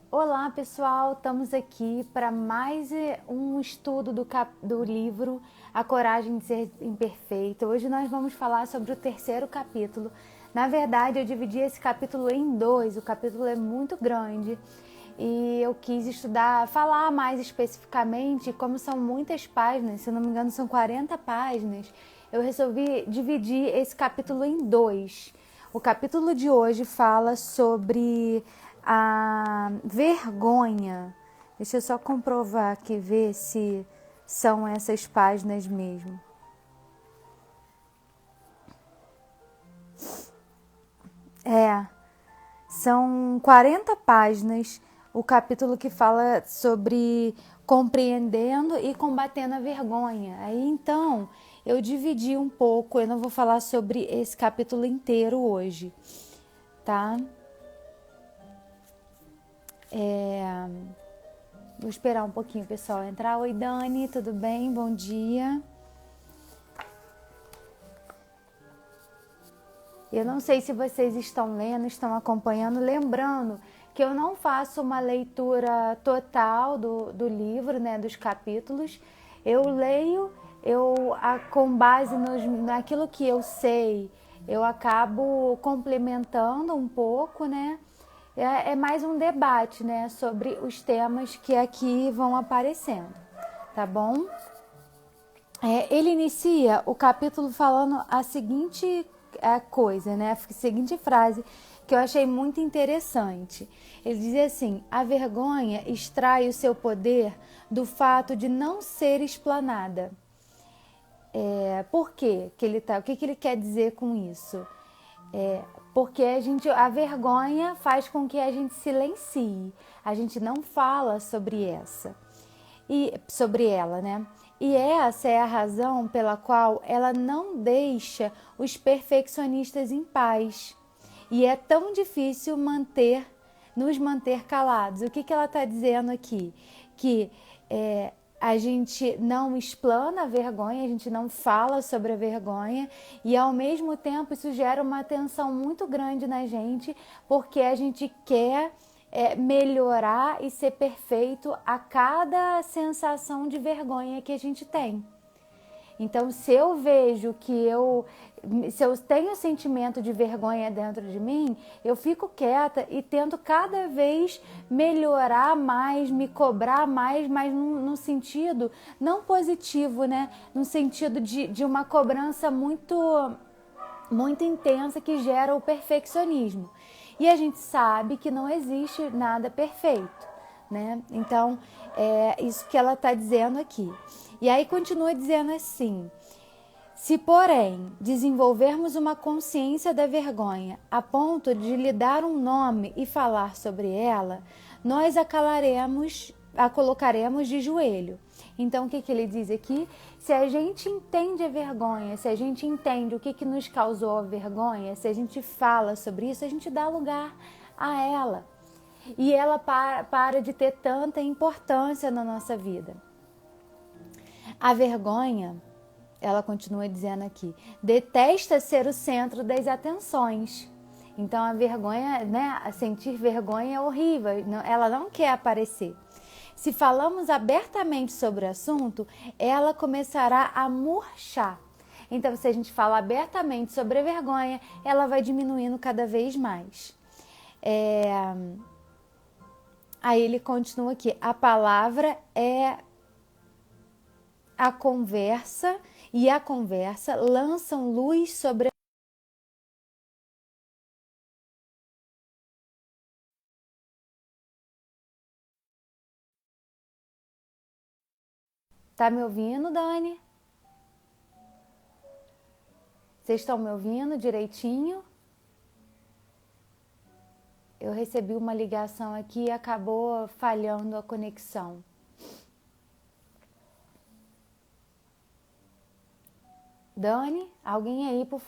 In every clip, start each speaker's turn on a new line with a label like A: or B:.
A: Olá pessoal, estamos aqui para mais um estudo do livro A Coragem de Ser Imperfeita. Hoje nós vamos falar sobre o terceiro capítulo. Na verdade, eu dividi esse capítulo em dois, o capítulo é muito grande e eu quis falar mais especificamente, como são muitas páginas, se não me engano são 40 páginas, eu resolvi dividir esse capítulo em dois. O capítulo de hoje fala sobre a vergonha. Deixa eu só comprovar aqui, ver se são essas páginas mesmo. São 40 páginas o capítulo que fala sobre compreendendo e combatendo a vergonha. Aí então eu dividi um pouco, eu não vou falar sobre esse capítulo inteiro hoje, tá? Vou esperar um pouquinho o pessoal entrar. Oi, Dani, tudo bem? Bom dia. Eu não sei se vocês estão lendo, estão acompanhando. Lembrando que eu não faço uma leitura total do livro, né, dos capítulos. Eu leio, com base naquilo que eu sei, eu acabo complementando um pouco, né? É mais um debate, né, sobre os temas que aqui vão aparecendo, tá bom? Ele inicia o capítulo falando a seguinte coisa, né? A seguinte frase que eu achei muito interessante. Ele diz assim: a vergonha extrai o seu poder do fato de não ser explanada. Por quê? O que ele quer dizer com isso? É, porque a vergonha faz com que a gente silencie, a gente não fala sobre ela, né? E essa é a razão pela qual ela não deixa os perfeccionistas em paz. E é tão difícil nos manter calados. O que ela está dizendo aqui? Que a gente não explana a vergonha, a gente não fala sobre a vergonha e ao mesmo tempo isso gera uma tensão muito grande na gente, porque a gente quer melhorar e ser perfeito a cada sensação de vergonha que a gente tem. Então, se eu tenho sentimento de vergonha dentro de mim, eu fico quieta e tento cada vez melhorar mais, me cobrar mais, mas num sentido não positivo, né? Num sentido de uma cobrança muito intensa que gera o perfeccionismo. E a gente sabe que não existe nada perfeito, né? Então, é isso que ela está dizendo aqui. E aí continua dizendo assim: se, porém, desenvolvermos uma consciência da vergonha a ponto de lhe dar um nome e falar sobre ela, nós a colocaremos de joelho. Então, o que ele diz aqui? Se a gente entende a vergonha, se a gente entende o que nos causou a vergonha, se a gente fala sobre isso, a gente dá lugar a ela. E ela para de ter tanta importância na nossa vida. A vergonha, ela continua dizendo aqui, detesta ser o centro das atenções. Então a vergonha, né, sentir vergonha é horrível, ela não quer aparecer. Se falamos abertamente sobre o assunto, ela começará a murchar. Então, se a gente fala abertamente sobre a vergonha, ela vai diminuindo cada vez mais. Aí ele continua aqui, a palavra é a conversa e a conversa lançam luz sobre. Tá me ouvindo, Dani? Vocês estão me ouvindo direitinho? Eu recebi uma ligação aqui e acabou falhando a conexão. Dani, alguém aí, por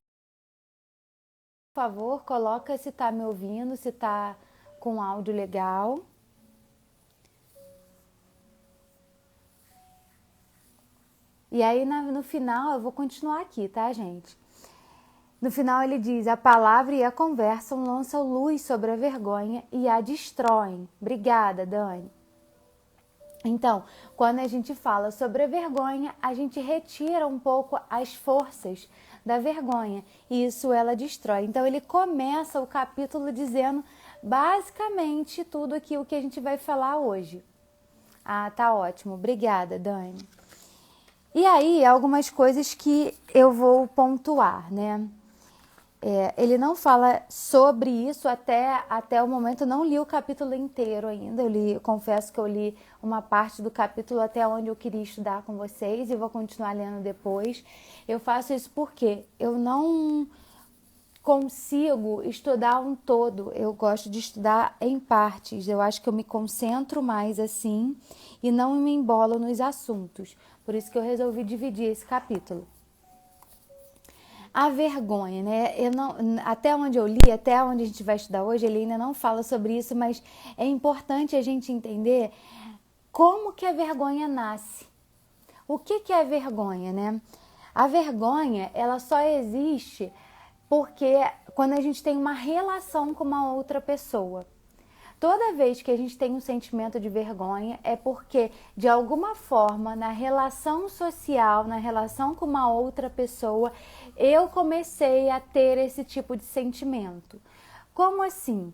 A: favor, coloca se tá me ouvindo, se tá com áudio legal. E aí no final eu vou continuar aqui, tá, gente? No final ele diz: a palavra e a conversa lançam luz sobre a vergonha e a destroem. Obrigada, Dani. Então, quando a gente fala sobre a vergonha, a gente retira um pouco as forças da vergonha e isso ela destrói. Então, ele começa o capítulo dizendo basicamente tudo aquilo que a gente vai falar hoje. Ah, tá ótimo. Obrigada, Dani. E aí, algumas coisas que eu vou pontuar, né? Ele não fala sobre isso até o momento. Eu não li o capítulo inteiro ainda. Confesso que eu li uma parte do capítulo até onde eu queria estudar com vocês e vou continuar lendo depois. Eu faço isso porque eu não consigo estudar um todo. Eu gosto de estudar em partes. Eu acho que eu me concentro mais assim e não me embolo nos assuntos. Por isso que eu resolvi dividir esse capítulo. A vergonha, né? Até onde eu li, até onde a gente vai estudar hoje, ele ainda não fala sobre isso, mas é importante a gente entender como que a vergonha nasce. O que é vergonha, né? A vergonha, ela só existe porque quando a gente tem uma relação com uma outra pessoa. Toda vez que a gente tem um sentimento de vergonha é porque, de alguma forma, na relação social, na relação com uma outra pessoa, eu comecei a ter esse tipo de sentimento. Como assim?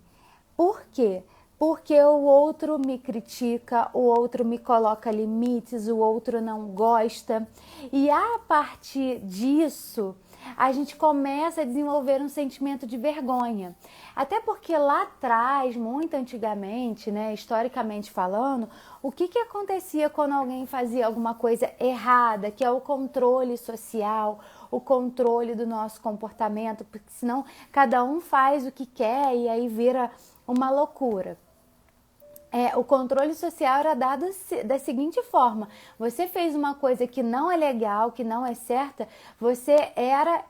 A: Por quê? Porque o outro me critica, o outro me coloca limites, o outro não gosta. E a partir disso, a gente começa a desenvolver um sentimento de vergonha. Até porque lá atrás, muito antigamente, né, historicamente falando, o que acontecia quando alguém fazia alguma coisa errada, que é o controle social, o controle do nosso comportamento, porque senão cada um faz o que quer e aí vira uma loucura. O controle social era dado da seguinte forma: você fez uma coisa que não é legal, que não é certa, você era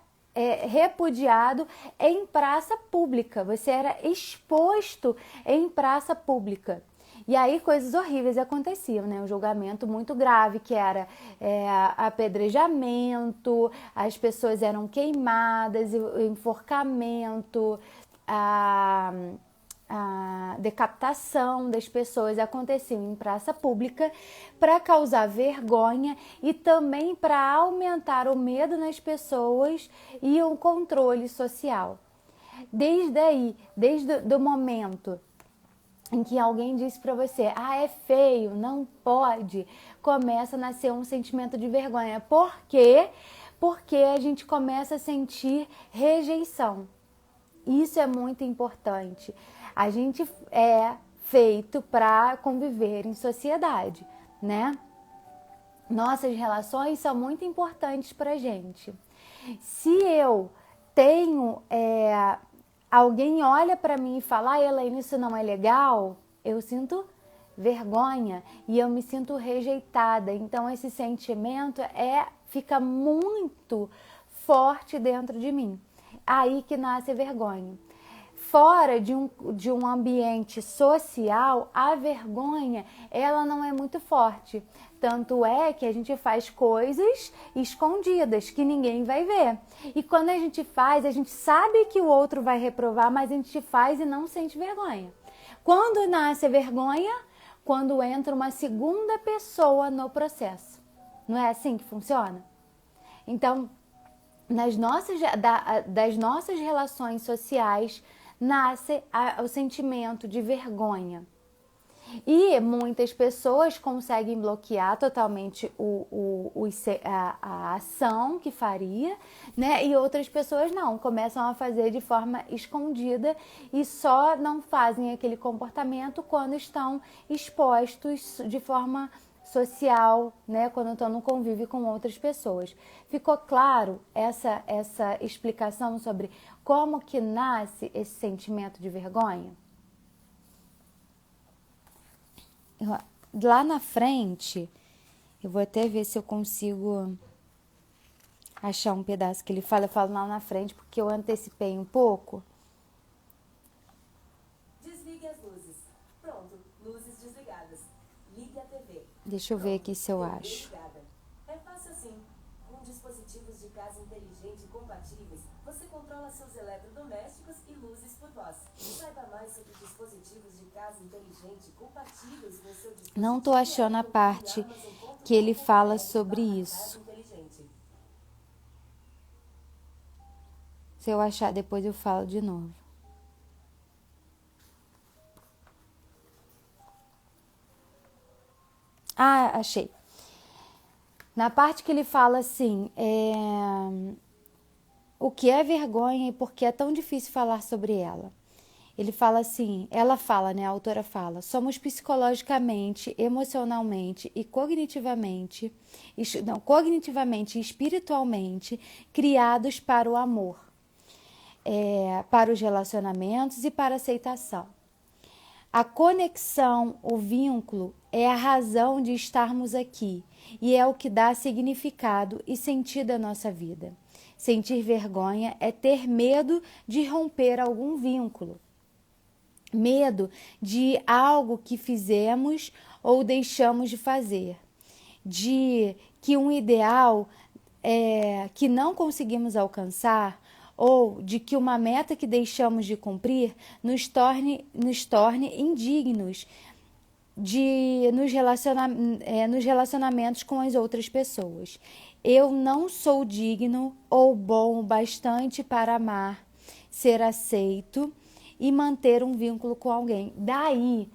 A: repudiado em praça pública, você era exposto em praça pública. E aí coisas horríveis aconteciam, né? Um julgamento muito grave, que era apedrejamento, as pessoas eram queimadas, enforcamento, a decapitação das pessoas acontecia em praça pública para causar vergonha e também para aumentar o medo nas pessoas e o controle social. Desde o momento em que alguém disse para você: ah, é feio, não pode, começa a nascer um sentimento de vergonha. Por quê? Porque a gente começa a sentir rejeição. Isso é muito importante. A gente é feito para conviver em sociedade, né? Nossas relações são muito importantes para a gente. Se eu tenho alguém olha para mim e fala: ah, Elaine, isso não é legal, eu sinto vergonha e eu me sinto rejeitada. Então esse sentimento fica muito forte dentro de mim. Aí que nasce a vergonha. Fora de um ambiente social, a vergonha, ela não é muito forte. Tanto é que a gente faz coisas escondidas, que ninguém vai ver. E quando a gente faz, a gente sabe que o outro vai reprovar, mas a gente faz e não sente vergonha. Quando nasce a vergonha? Quando entra uma segunda pessoa no processo. Não é assim que funciona? Então, das nossas relações sociais, nasce o sentimento de vergonha. E muitas pessoas conseguem bloquear totalmente a ação que faria, né? E outras pessoas não, começam a fazer de forma escondida e só não fazem aquele comportamento quando estão expostos de forma social, né? Quando estão no convívio com outras pessoas. Ficou claro essa explicação sobre como que nasce esse sentimento de vergonha? Lá na frente, eu vou até ver se eu consigo achar um pedaço que ele fala. Eu falo lá na frente porque eu antecipei um pouco.
B: Desligue as luzes. Pronto, luzes desligadas. Ligue a TV.
A: Deixa eu ver aqui se eu acho.
B: É fácil assim. Com dispositivos de casa inteligente e compatíveis, você controla seus eletrodomésticos e luzes por voz. Saiba mais sobre dispositivos de casa inteligente compatíveis com seu dispositivo.
A: Não tô achando a parte que ele fala sobre isso. Se eu achar, depois eu falo de novo. Ah, achei. Na parte que ele fala assim, o que é vergonha e por que é tão difícil falar sobre ela. Ele fala assim, ela fala, né, a autora fala, somos psicologicamente, emocionalmente e cognitivamente e espiritualmente criados para o amor, para os relacionamentos e para a aceitação. A conexão, o vínculo, é a razão de estarmos aqui e é o que dá significado e sentido à nossa vida. Sentir vergonha é ter medo de romper algum vínculo, medo de algo que fizemos ou deixamos de fazer, de que um ideal que não conseguimos alcançar ou de que uma meta que deixamos de cumprir nos torne indignos nos relacionamentos com as outras pessoas. Eu não sou digno ou bom o bastante para amar, ser aceito e manter um vínculo com alguém. Daí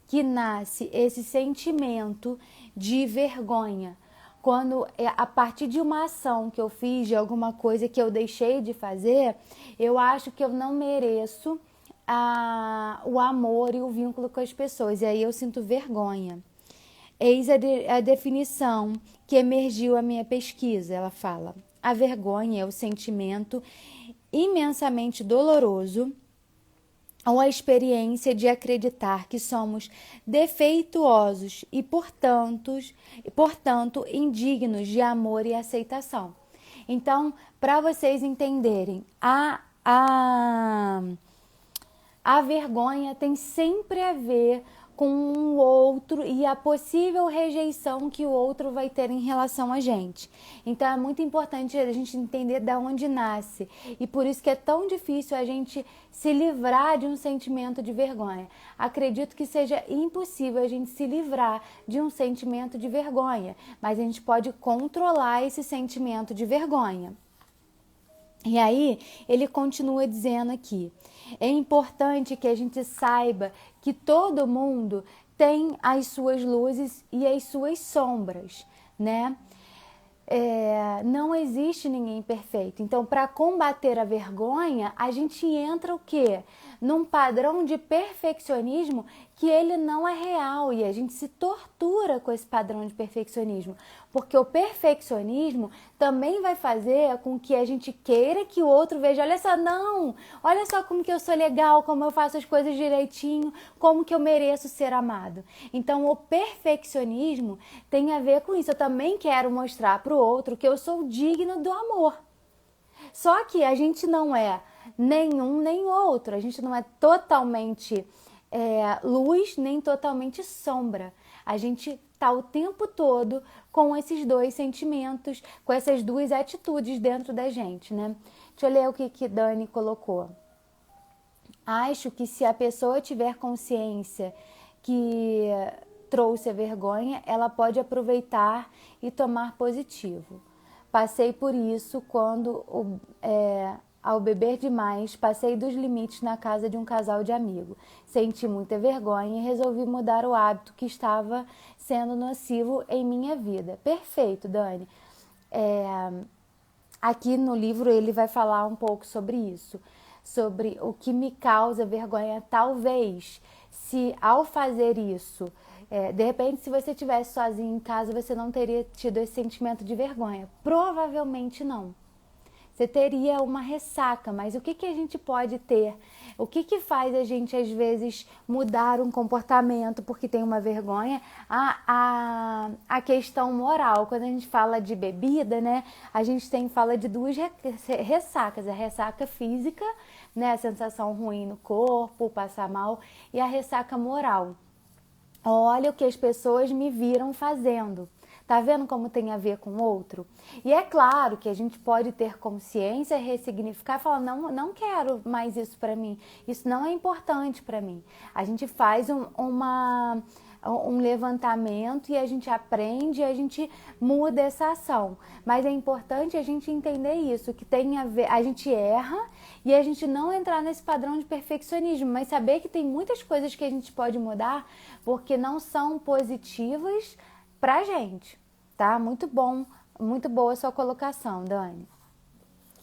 A: que nasce esse sentimento de vergonha. Quando, a partir de uma ação que eu fiz, de alguma coisa que eu deixei de fazer, eu acho que eu não mereço o amor e o vínculo com as pessoas. E aí eu sinto vergonha. Eis a definição que emergiu a minha pesquisa. Ela fala: a vergonha é o sentimento imensamente doloroso ou a experiência de acreditar que somos defeituosos e, portanto, indignos de amor e aceitação. Então, para vocês entenderem, a vergonha tem sempre a ver com o outro e a possível rejeição que o outro vai ter em relação a gente. Então é muito importante a gente entender de onde nasce e por isso que é tão difícil a gente se livrar de um sentimento de vergonha. Acredito que seja impossível a gente se livrar de um sentimento de vergonha, mas a gente pode controlar esse sentimento de vergonha. E aí, ele continua dizendo aqui, é importante que a gente saiba que todo mundo tem as suas luzes e as suas sombras, né? Não existe ninguém perfeito. Então, para combater a vergonha, a gente entra o quê? Num padrão de perfeccionismo que ele não é real e a gente se tortura com esse padrão de perfeccionismo, porque o perfeccionismo também vai fazer com que a gente queira que o outro veja, olha só como que eu sou legal, como eu faço as coisas direitinho, como que eu mereço ser amado. Então o perfeccionismo tem a ver com isso, eu também quero mostrar para o outro que eu sou digno do amor. Só que a gente não é nenhum nem outro, a gente não é totalmente luz nem totalmente sombra. A gente está o tempo todo com esses dois sentimentos, com essas duas atitudes dentro da gente, né? Deixa eu ler o que Dani colocou. Acho que se a pessoa tiver consciência que trouxe a vergonha, ela pode aproveitar e tomar positivo. Passei por isso quando, ao beber demais, passei dos limites na casa de um casal de amigos. Senti muita vergonha e resolvi mudar o hábito que estava sendo nocivo em minha vida. Perfeito, Dani. Aqui no livro ele vai falar um pouco sobre isso, sobre o que me causa vergonha. Talvez, se ao fazer isso, de repente, se você estivesse sozinho em casa, você não teria tido esse sentimento de vergonha. Provavelmente não. Você teria uma ressaca, mas o que a gente pode ter? O que faz a gente, às vezes, mudar um comportamento porque tem uma vergonha? A questão moral. Quando a gente fala de bebida, né, a gente fala de duas ressacas. A ressaca física, né, a sensação ruim no corpo, passar mal, e a ressaca moral. Olha o que as pessoas me viram fazendo. Tá vendo como tem a ver com o outro? E é claro que a gente pode ter consciência, ressignificar e falar, não quero mais isso para mim. Isso não é importante para mim. A gente faz um levantamento e a gente aprende e a gente muda essa ação. Mas é importante a gente entender isso, que tem a ver, a gente erra e a gente não entrar nesse padrão de perfeccionismo, mas saber que tem muitas coisas que a gente pode mudar porque não são positivas pra gente, tá? Muito bom, muito boa a sua colocação, Dani.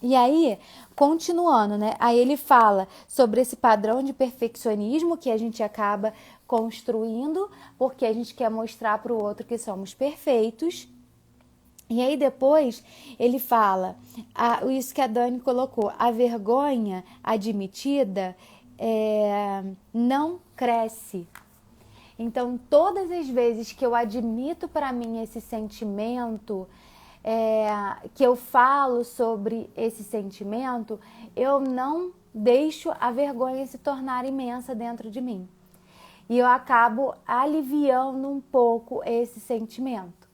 A: E aí, continuando, né? Aí ele fala sobre esse padrão de perfeccionismo que a gente acaba construindo porque a gente quer mostrar para o outro que somos perfeitos. E aí depois ele fala, isso que a Dani colocou, a vergonha admitida não cresce. Então, todas as vezes que eu admito para mim esse sentimento, que eu falo sobre esse sentimento, eu não deixo a vergonha se tornar imensa dentro de mim. E eu acabo aliviando um pouco esse sentimento.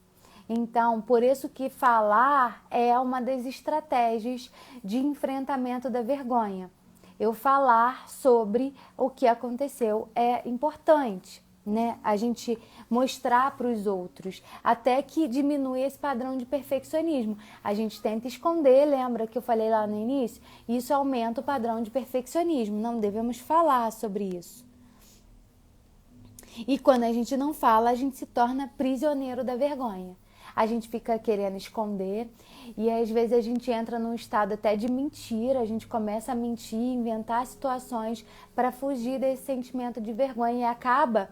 A: Então, por isso que falar é uma das estratégias de enfrentamento da vergonha. Eu falar sobre o que aconteceu é importante, né? A gente mostrar para os outros, até que diminui esse padrão de perfeccionismo. A gente tenta esconder, lembra que eu falei lá no início? Isso aumenta o padrão de perfeccionismo, não devemos falar sobre isso. E quando a gente não fala, a gente se torna prisioneiro da vergonha. A gente fica querendo esconder e às vezes a gente entra num estado até de mentira, a gente começa a mentir, inventar situações para fugir desse sentimento de vergonha e acaba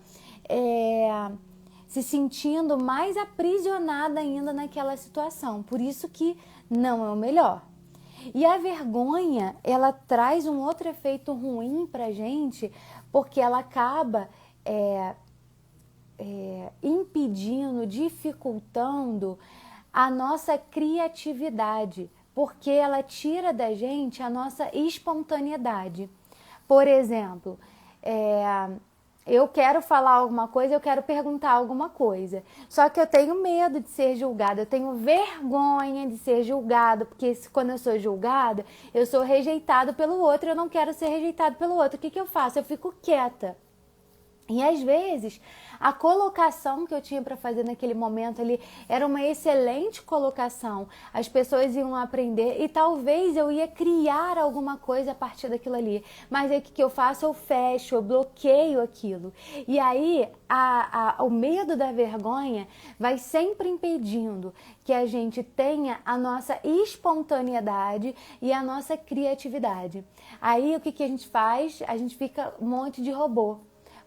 A: se sentindo mais aprisionada ainda naquela situação. Por isso que não é o melhor. E a vergonha, ela traz um outro efeito ruim pra gente, porque ela acaba impedindo, dificultando a nossa criatividade, porque ela tira da gente a nossa espontaneidade. Por exemplo, eu quero falar alguma coisa, eu quero perguntar alguma coisa, só que eu tenho medo de ser julgada, eu tenho vergonha de ser julgada, porque quando eu sou julgada, eu sou rejeitado pelo outro, eu não quero ser rejeitado pelo outro. O que eu faço? Eu fico quieta. E às vezes a colocação que eu tinha para fazer naquele momento ali era uma excelente colocação. As pessoas iam aprender e talvez eu ia criar alguma coisa a partir daquilo ali. Mas aí o que eu faço? Eu fecho, eu bloqueio aquilo. E aí o medo da vergonha vai sempre impedindo que a gente tenha a nossa espontaneidade e a nossa criatividade. Aí o que a gente faz? A gente fica um monte de robô.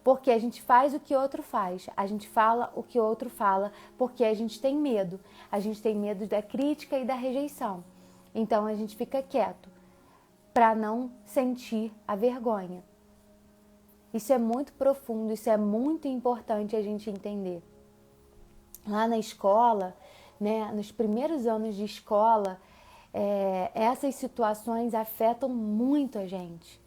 A: Porque a gente faz o que outro faz, a gente fala o que outro fala, porque a gente tem medo. A gente tem medo da crítica e da rejeição. Então a gente fica quieto para não sentir a vergonha. Isso é muito profundo, isso é muito importante a gente entender. Lá na escola, né, nos primeiros anos de escola, essas situações afetam muito a gente.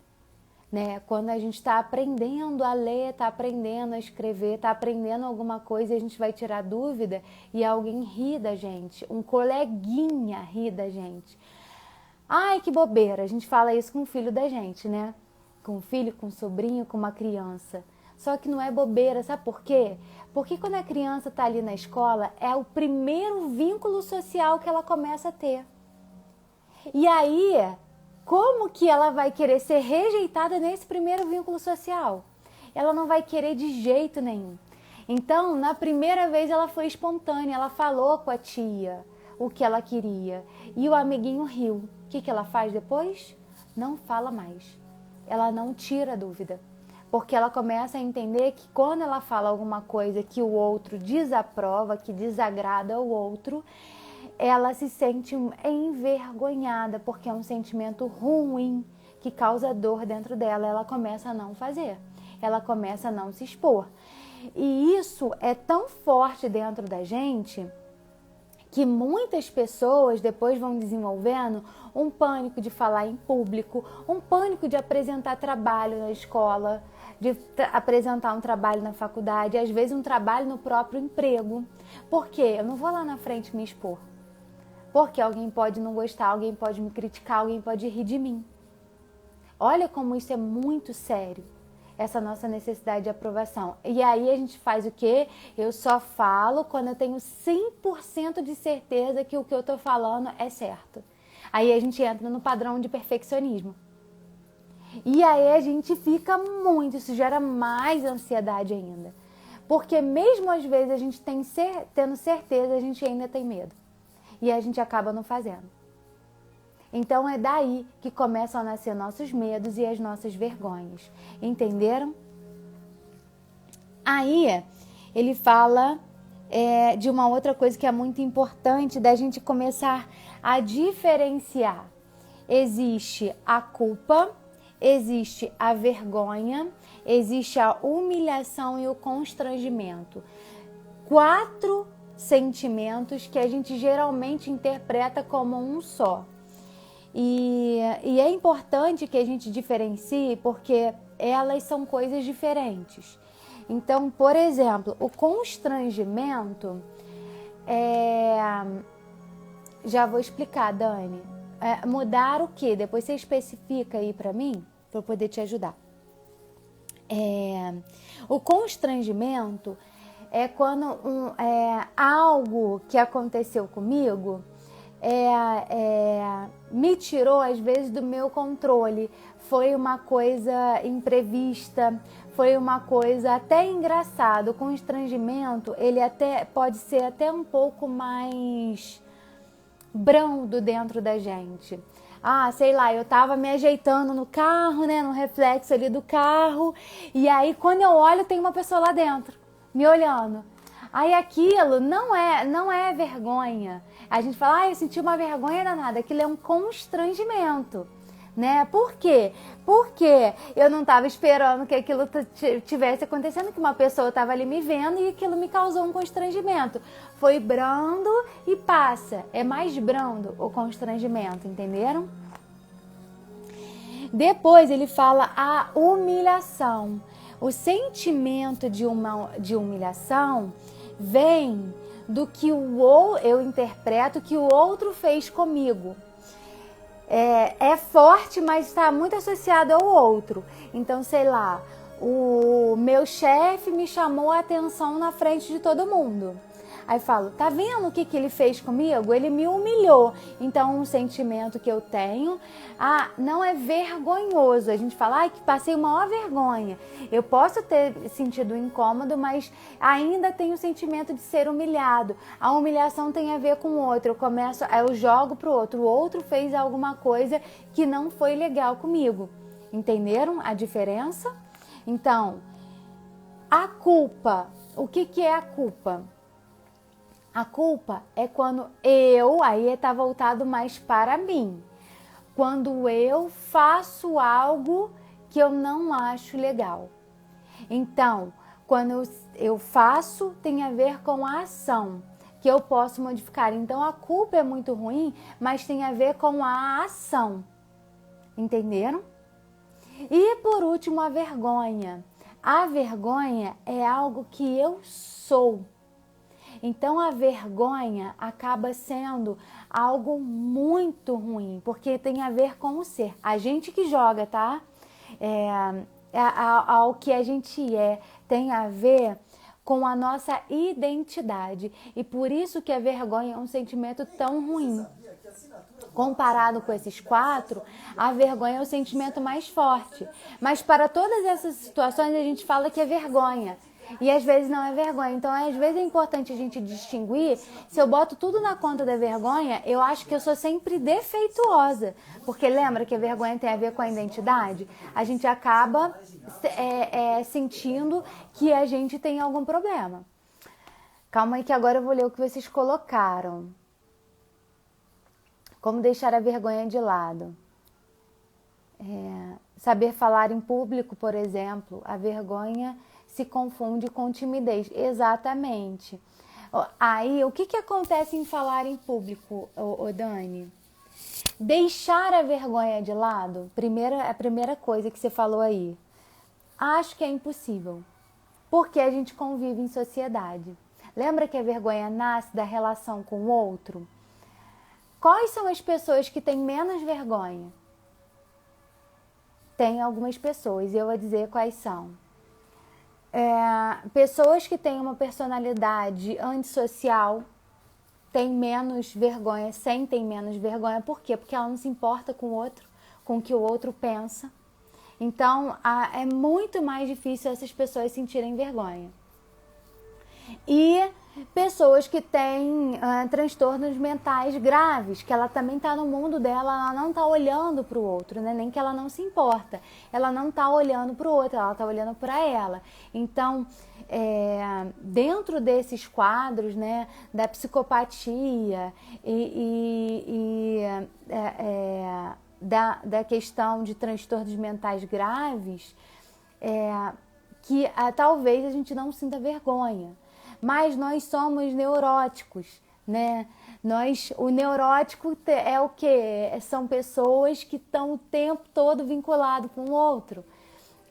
A: Né? Quando a gente está aprendendo a ler, está aprendendo a escrever, está aprendendo alguma coisa e a gente vai tirar dúvida e alguém ri da gente, um coleguinha ri da gente. Ai, que bobeira, a gente fala isso com o filho da gente, né? Com o filho, com o sobrinho, com uma criança. Só que não é bobeira, sabe por quê? Porque quando a criança está ali na escola, é o primeiro vínculo social que ela começa a ter. E aí, como que ela vai querer ser rejeitada nesse primeiro vínculo social? Ela não vai querer de jeito nenhum. Então, na primeira vez ela foi espontânea, ela falou com a tia o que ela queria. E o amiguinho riu. O que ela faz depois? Não fala mais. Ela não tira a dúvida. Porque ela começa a entender que quando ela fala alguma coisa que o outro desaprova, que desagrada ao outro, ela se sente envergonhada, porque é um sentimento ruim que causa dor dentro dela. Ela começa a não fazer, ela começa a não se expor. E isso é tão forte dentro da gente que muitas pessoas depois vão desenvolvendo um pânico de falar em público, um pânico de apresentar trabalho na escola, de apresentar um trabalho na faculdade, às vezes um trabalho no próprio emprego. Por quê? Eu não vou lá na frente me expor. Porque alguém pode não gostar, alguém pode me criticar, alguém pode rir de mim. Olha como isso é muito sério, essa nossa necessidade de aprovação. E aí a gente faz o quê? Eu só falo quando eu tenho 100% de certeza que o que eu tô falando é certo. Aí a gente entra no padrão de perfeccionismo. E aí a gente fica muito, isso gera mais ansiedade ainda. Porque mesmo às vezes a gente tendo certeza, a gente ainda tem medo. E a gente acaba não fazendo. Então é daí que começam a nascer nossos medos e as nossas vergonhas. Entenderam? Aí ele fala de uma outra coisa que é muito importante da gente começar a diferenciar. Existe a culpa, existe a vergonha, existe a humilhação e o constrangimento. 4 sentimentos que a gente geralmente interpreta como um só. E é importante que a gente diferencie porque elas são coisas diferentes. Então, por exemplo, o constrangimento já vou explicar, Dani. Mudar o quê? Depois você especifica aí pra mim, pra eu poder te ajudar. O constrangimento é quando algo que aconteceu comigo me tirou, às vezes, do meu controle. Foi uma coisa imprevista, foi uma coisa até engraçada. O constrangimento, ele até pode ser até um pouco mais brando dentro da gente. Sei lá, eu tava me ajeitando no carro, né, no reflexo ali do carro, e aí quando eu olho tem uma pessoa lá dentro, me olhando. Aí aquilo não é vergonha. A gente fala, eu senti uma vergonha danada. Aquilo é um constrangimento, né? Por quê? Porque eu não estava esperando que aquilo tivesse acontecendo, que uma pessoa estava ali me vendo e aquilo me causou um constrangimento. Foi brando e passa. É mais brando o constrangimento, entenderam? Depois ele fala a humilhação. O sentimento de humilhação vem do que eu interpreto que o outro fez comigo. É forte, mas está muito associado ao outro. Então, sei lá, o meu chefe me chamou a atenção na frente de todo mundo. Aí falo, tá vendo o que ele fez comigo? Ele me humilhou. Então, um sentimento que eu tenho, não é vergonhoso. A gente fala, que passei uma maior vergonha. Eu posso ter sentido incômodo, mas ainda tenho o sentimento de ser humilhado. A humilhação tem a ver com o outro. Eu jogo pro outro. O outro fez alguma coisa que não foi legal comigo. Entenderam a diferença? Então, a culpa. O que é a culpa? A culpa é quando aí está voltado mais para mim. Quando eu faço algo que eu não acho legal. Então, quando eu faço, tem a ver com a ação, que eu posso modificar. Então, a culpa é muito ruim, mas tem a ver com a ação. Entenderam? E, por último, a vergonha. A vergonha é algo que eu sou. Então a vergonha acaba sendo algo muito ruim, porque tem a ver com o ser. A gente que joga, tá? Ao que a gente tem a ver com a nossa identidade. E por isso que a vergonha é um sentimento tão ruim. Comparado com esses 4, a vergonha é o sentimento mais forte. Mas para todas essas situações a gente fala que é vergonha. E às vezes não é vergonha. Então, às vezes é importante a gente distinguir. Se eu boto tudo na conta da vergonha, eu acho que eu sou sempre defeituosa. Porque lembra que a vergonha tem a ver com a identidade? A gente acaba sentindo que a gente tem algum problema. Calma aí que agora eu vou ler o que vocês colocaram. Como deixar a vergonha de lado. Saber falar em público, por exemplo. A vergonha se confunde com timidez. Exatamente. Aí, o que acontece em falar em público, Dani? Deixar a vergonha de lado, a primeira coisa que você falou aí. Acho que é impossível, porque a gente convive em sociedade. Lembra que a vergonha nasce da relação com o outro? Quais são as pessoas que têm menos vergonha? Tem algumas pessoas, e eu vou dizer quais são. Pessoas que têm uma personalidade antissocial têm menos vergonha, sentem menos vergonha. Por quê? Porque ela não se importa com o outro, com o que o outro pensa. Então, é muito mais difícil essas pessoas sentirem vergonha. E pessoas que têm transtornos mentais graves, que ela também está no mundo dela, ela não está olhando para o outro, né? Nem que ela não se importa, ela não está olhando para o outro, ela está olhando para ela. Então, dentro desses quadros, né, da psicopatia da questão de transtornos mentais graves, que talvez a gente não sinta vergonha. Mas nós somos neuróticos, né? O neurótico é o quê? São pessoas que estão o tempo todo vinculadas com o outro.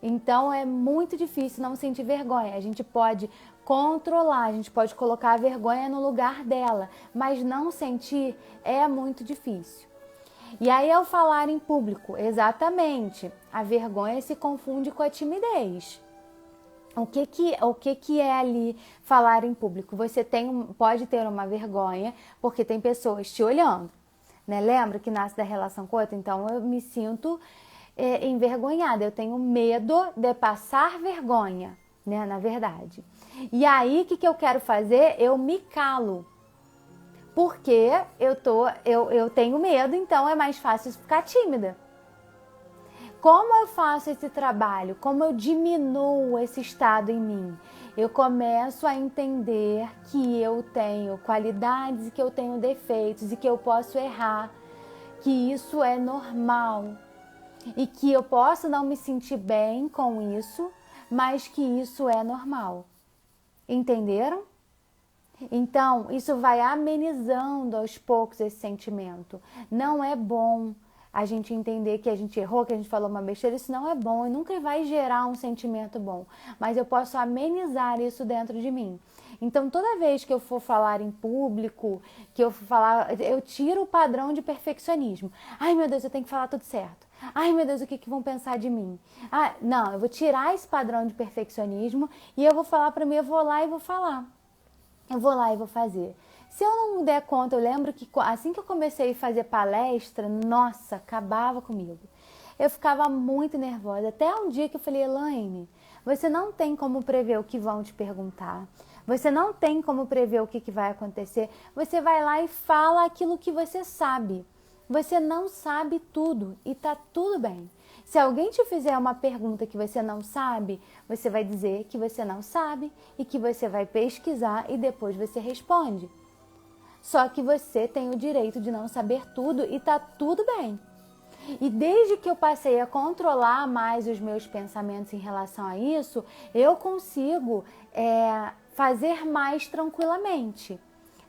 A: Então é muito difícil não sentir vergonha. A gente pode controlar, a gente pode colocar a vergonha no lugar dela, mas não sentir é muito difícil. E aí, ao falar em público, exatamente, a vergonha se confunde com a timidez. O que é ali falar em público? Você pode ter uma vergonha porque tem pessoas te olhando, né? Lembra que nasce da relação com o outro? Então eu me sinto envergonhada, eu tenho medo de passar vergonha, né? Na verdade. E aí, o que eu quero fazer? Eu me calo. Porque eu tenho medo, então é mais fácil ficar tímida. Como eu faço esse trabalho? Como eu diminuo esse estado em mim? Eu começo a entender que eu tenho qualidades e que eu tenho defeitos e que eu posso errar, que isso é normal e que eu posso não me sentir bem com isso, mas que isso é normal. Entenderam? Então, isso vai amenizando aos poucos esse sentimento. Não é bom a gente entender que a gente errou, que a gente falou uma besteira, isso não é bom e nunca vai gerar um sentimento bom, mas eu posso amenizar isso dentro de mim. Então, toda vez que eu for falar em público, que eu for falar, eu tiro o padrão de perfeccionismo. Ai, meu Deus, eu tenho que falar tudo certo. Ai, meu Deus, o que vão pensar de mim? Não, eu vou tirar esse padrão de perfeccionismo e eu vou falar para mim, eu vou lá e vou falar. Eu vou lá e vou fazer. Se eu não der conta, eu lembro que assim que eu comecei a fazer palestra, nossa, acabava comigo. Eu ficava muito nervosa. Até um dia que eu falei, Elaine, você não tem como prever o que vão te perguntar. Você não tem como prever o que vai acontecer. Você vai lá e fala aquilo que você sabe. Você não sabe tudo e tá tudo bem. Se alguém te fizer uma pergunta que você não sabe, você vai dizer que você não sabe e que você vai pesquisar e depois você responde. Só que você tem o direito de não saber tudo e tá tudo bem. E desde que eu passei a controlar mais os meus pensamentos em relação a isso, eu consigo fazer mais tranquilamente.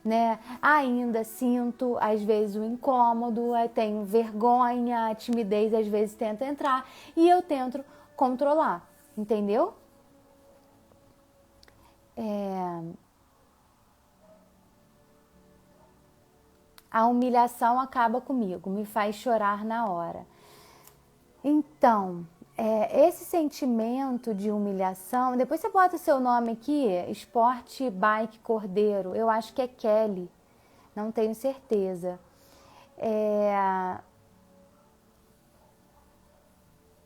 A: Né? Ainda sinto às vezes o incômodo, tenho vergonha, a timidez às vezes tenta entrar e eu tento controlar, entendeu? A humilhação acaba comigo, me faz chorar na hora. Então, esse sentimento de humilhação, depois você bota o seu nome aqui, Esporte Bike Cordeiro, eu acho que é Kelly, não tenho certeza.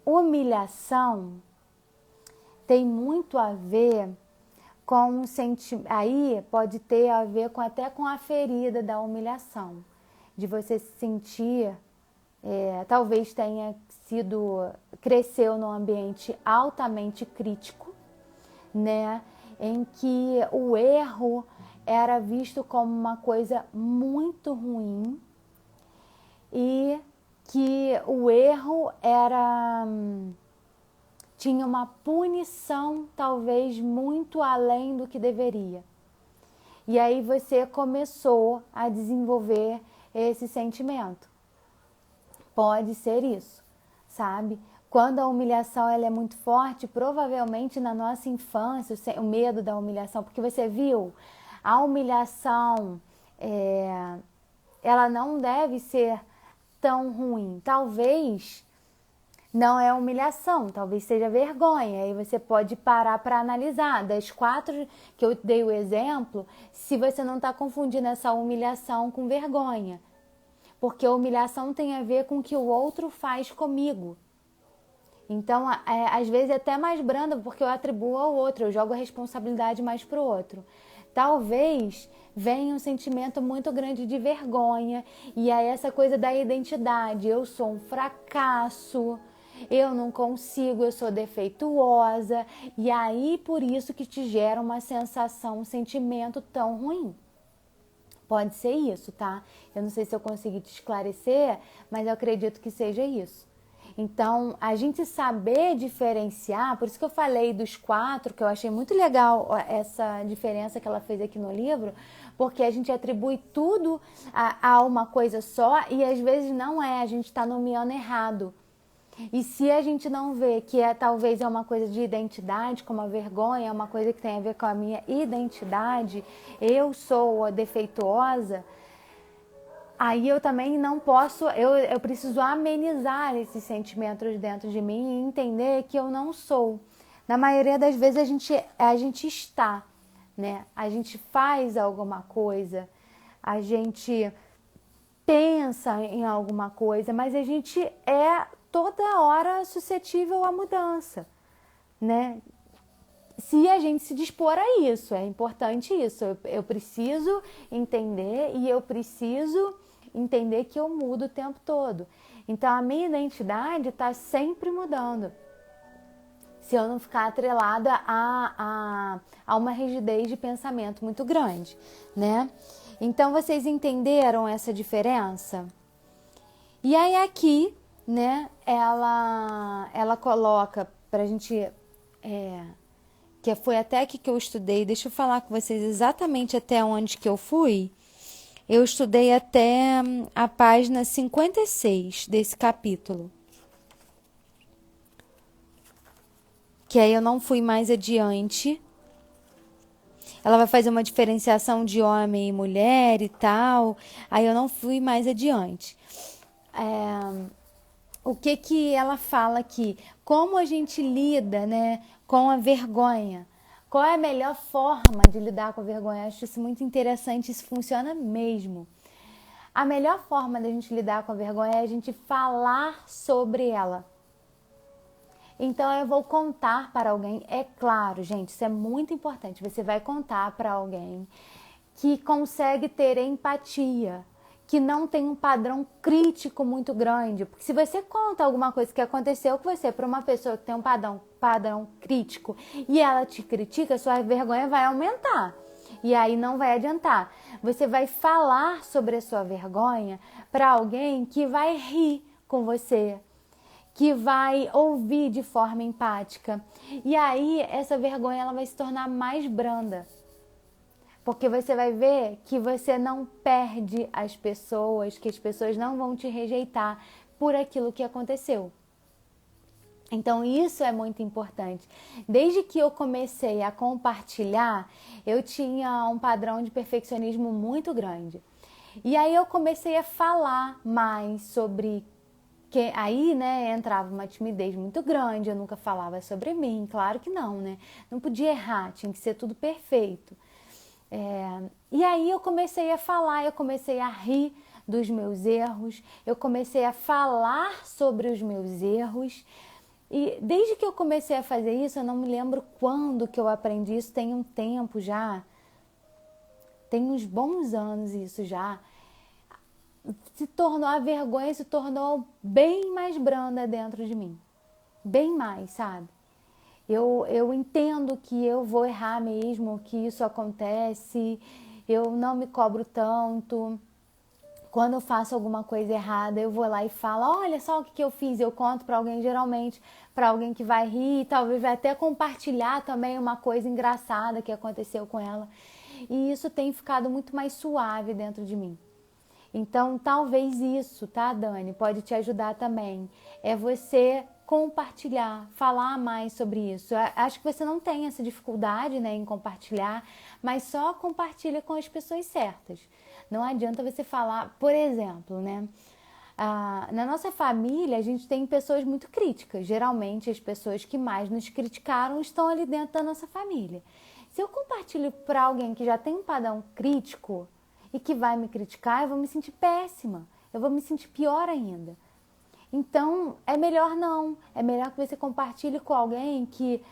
A: Humilhação tem muito a ver com o sentimento, aí pode ter a ver até com a ferida da humilhação, de você se sentir, talvez cresceu num ambiente altamente crítico, né, em que o erro era visto como uma coisa muito ruim e que o erro tinha uma punição talvez muito além do que deveria. E aí você começou a desenvolver esse sentimento. Pode ser isso, sabe? quando a humilhação ela é muito forte, provavelmente na nossa infância, o medo da humilhação, porque você viu, a humilhação, ela não deve ser tão ruim. Talvez não é humilhação, talvez seja vergonha. Aí você pode parar para analisar. Das 4 que eu dei o exemplo, se você não está confundindo essa humilhação com vergonha. Porque a humilhação tem a ver com o que o outro faz comigo. Então, às vezes é até mais branda, porque eu atribuo ao outro, eu jogo a responsabilidade mais pro outro. Talvez venha um sentimento muito grande de vergonha, e aí essa coisa da identidade, eu sou um fracasso, eu não consigo, eu sou defeituosa, e aí por isso que te gera uma sensação, um sentimento tão ruim. Pode ser isso, tá? Eu não sei se eu consegui te esclarecer, mas eu acredito que seja isso. Então, a gente saber diferenciar, por isso que eu falei dos 4, que eu achei muito legal essa diferença que ela fez aqui no livro, porque a gente atribui tudo a uma coisa só e às vezes não é, a gente está nomeando errado. E se a gente não vê que talvez é uma coisa de identidade, como a vergonha, é uma coisa que tem a ver com a minha identidade, eu sou defeituosa, aí eu também não posso, eu preciso amenizar esses sentimentos dentro de mim e entender que eu não sou. Na maioria das vezes a gente está, né? A gente faz alguma coisa, a gente pensa em alguma coisa, mas a gente é toda hora suscetível à mudança, né? Se a gente se dispor a isso, é importante isso. Eu preciso entender e eu preciso entender que eu mudo o tempo todo. Então, a minha identidade está sempre mudando. Se eu não ficar atrelada a uma rigidez de pensamento muito grande, né? Então, vocês entenderam essa diferença? E aí aqui, né, ela coloca pra gente... que foi até aqui que eu estudei, deixa eu falar com vocês exatamente até onde que eu fui. Eu estudei até a página 56 desse capítulo. Que aí eu não fui mais adiante. Ela vai fazer uma diferenciação de homem e mulher e tal. Aí eu não fui mais adiante. O que ela fala aqui? Como a gente lida, né, com a vergonha? Qual é a melhor forma de lidar com a vergonha? Eu acho isso muito interessante, isso funciona mesmo. A melhor forma da gente lidar com a vergonha é a gente falar sobre ela. Então eu vou contar para alguém, é claro, gente, isso é muito importante. Você vai contar para alguém que consegue ter empatia, que não tem um padrão crítico muito grande. Porque se você conta alguma coisa que aconteceu com você para uma pessoa que tem um padrão crítico e ela te critica, sua vergonha vai aumentar. E aí não vai adiantar. Você vai falar sobre a sua vergonha para alguém que vai rir com você, que vai ouvir de forma empática. E aí essa vergonha ela vai se tornar mais branda. Porque você vai ver que você não perde as pessoas, que as pessoas não vão te rejeitar por aquilo que aconteceu. Então isso é muito importante. Desde que eu comecei a compartilhar, eu tinha um padrão de perfeccionismo muito grande. E aí eu comecei a falar mais sobre... que aí, né, entrava uma timidez muito grande, eu nunca falava sobre mim, claro que não, né? Não podia errar, tinha que ser tudo perfeito. E aí eu comecei a falar, eu comecei a rir dos meus erros, eu comecei a falar sobre os meus erros. E desde que eu comecei a fazer isso, eu não me lembro quando que eu aprendi isso, tem um tempo já, tem uns bons anos isso já. A vergonha se tornou bem mais branda dentro de mim, bem mais, sabe? Eu entendo que eu vou errar mesmo, que isso acontece, eu não me cobro tanto. Quando eu faço alguma coisa errada, eu vou lá e falo, olha só o que eu fiz, eu conto para alguém, geralmente para alguém que vai rir, talvez vai até compartilhar também uma coisa engraçada que aconteceu com ela. E isso tem ficado muito mais suave dentro de mim. Então, talvez isso, tá, Dani? Pode te ajudar também. É você compartilhar, falar mais sobre isso. Acho que você não tem essa dificuldade, né, em compartilhar, mas só compartilha com as pessoas certas. Não adianta você falar, por exemplo, né, na nossa família a gente tem pessoas muito críticas. Geralmente as pessoas que mais nos criticaram estão ali dentro da nossa família. Se eu compartilho para alguém que já tem um padrão crítico e que vai me criticar, eu vou me sentir péssima, eu vou me sentir pior ainda. Então, é melhor não. É melhor que você compartilhe com alguém que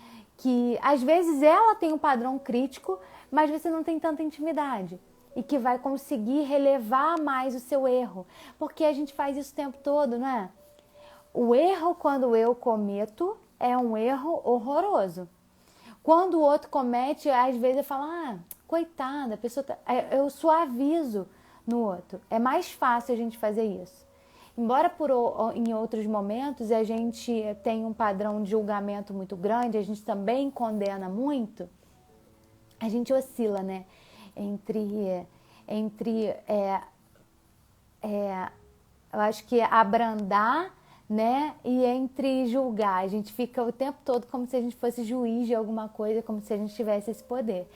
A: às vezes ela tem um padrão crítico, mas você não tem tanta intimidade. E que vai conseguir relevar mais o seu erro. Porque a gente faz isso o tempo todo, não é? O erro, quando eu cometo, é um erro horroroso. Quando o outro comete, às vezes eu falo, coitada, a pessoa eu suavizo no outro. É mais fácil a gente fazer isso. Embora em outros momentos a gente tenha um padrão de julgamento muito grande, a gente também condena muito, a gente oscila, né? Eu acho que abrandar, né? E entre julgar. A gente fica o tempo todo como se a gente fosse juiz de alguma coisa, como se a gente tivesse esse poder.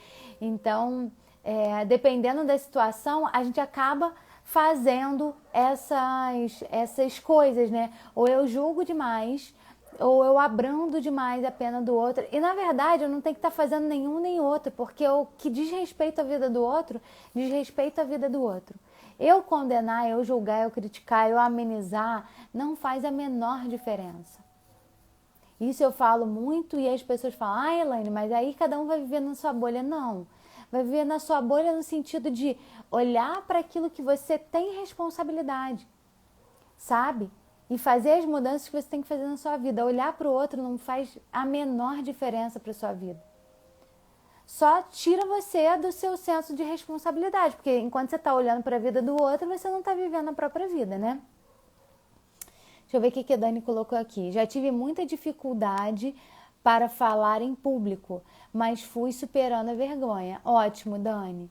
A: Então, dependendo da situação, a gente acaba fazendo essas coisas, né? Ou eu julgo demais, ou eu abrando demais a pena do outro. E, na verdade, eu não tenho que estar fazendo nenhum nem outro, porque o que diz respeito à vida do outro, diz respeito à vida do outro. Eu condenar, eu julgar, eu criticar, eu amenizar, não faz a menor diferença. Isso eu falo muito e as pessoas falam, Elaine, mas aí cada um vai viver na sua bolha. Não. Vai viver na sua bolha no sentido de olhar para aquilo que você tem responsabilidade, sabe? E fazer as mudanças que você tem que fazer na sua vida. Olhar para o outro não faz a menor diferença para a sua vida. Só tira você do seu senso de responsabilidade, porque enquanto você está olhando para a vida do outro, você não está vivendo a própria vida, né? Deixa eu ver o que a Dani colocou aqui. Já tive muita dificuldade para falar em público, mas fui superando a vergonha. Ótimo, Dani.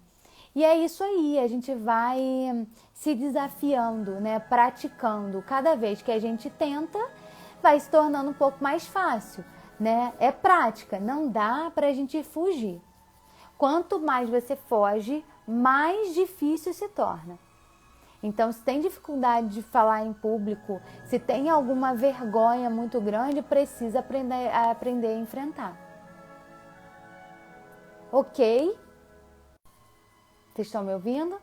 A: E é isso aí, a gente vai se desafiando, né? Praticando. Cada vez que a gente tenta, vai se tornando um pouco mais fácil, né? É prática, não dá pra gente fugir. Quanto mais você foge, mais difícil se torna. Então, se tem dificuldade de falar em público, se tem alguma vergonha muito grande, precisa aprender a enfrentar. Ok? Vocês estão me ouvindo?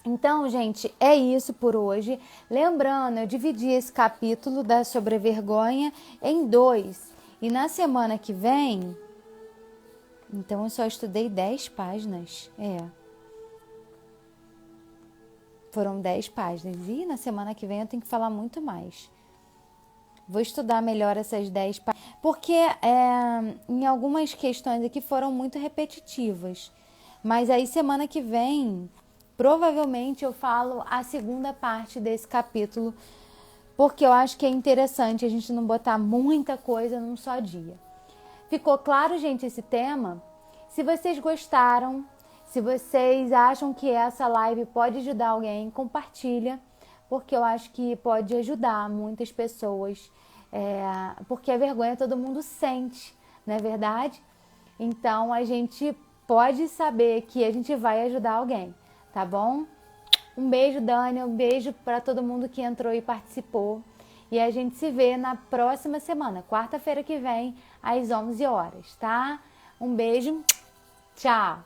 A: Então, gente, é isso por hoje. Lembrando, eu dividi esse capítulo sobre a vergonha em 2. E na semana que vem... Então, eu só estudei 10 páginas. Foram 10 páginas. E na semana que vem eu tenho que falar muito mais. Vou estudar melhor essas 10 páginas. Porque em algumas questões aqui foram muito repetitivas. Mas aí semana que vem, provavelmente eu falo a segunda parte desse capítulo. Porque eu acho que é interessante a gente não botar muita coisa num só dia. Ficou claro, gente, esse tema? Se vocês gostaram, se vocês acham que essa live pode ajudar alguém, compartilha, porque eu acho que pode ajudar muitas pessoas, porque a vergonha todo mundo sente, não é verdade? Então, a gente pode saber que a gente vai ajudar alguém, tá bom? Um beijo, Dani, um beijo para todo mundo que entrou e participou. E a gente se vê na próxima semana, quarta-feira que vem, às 11 horas, tá? Um beijo, tchau!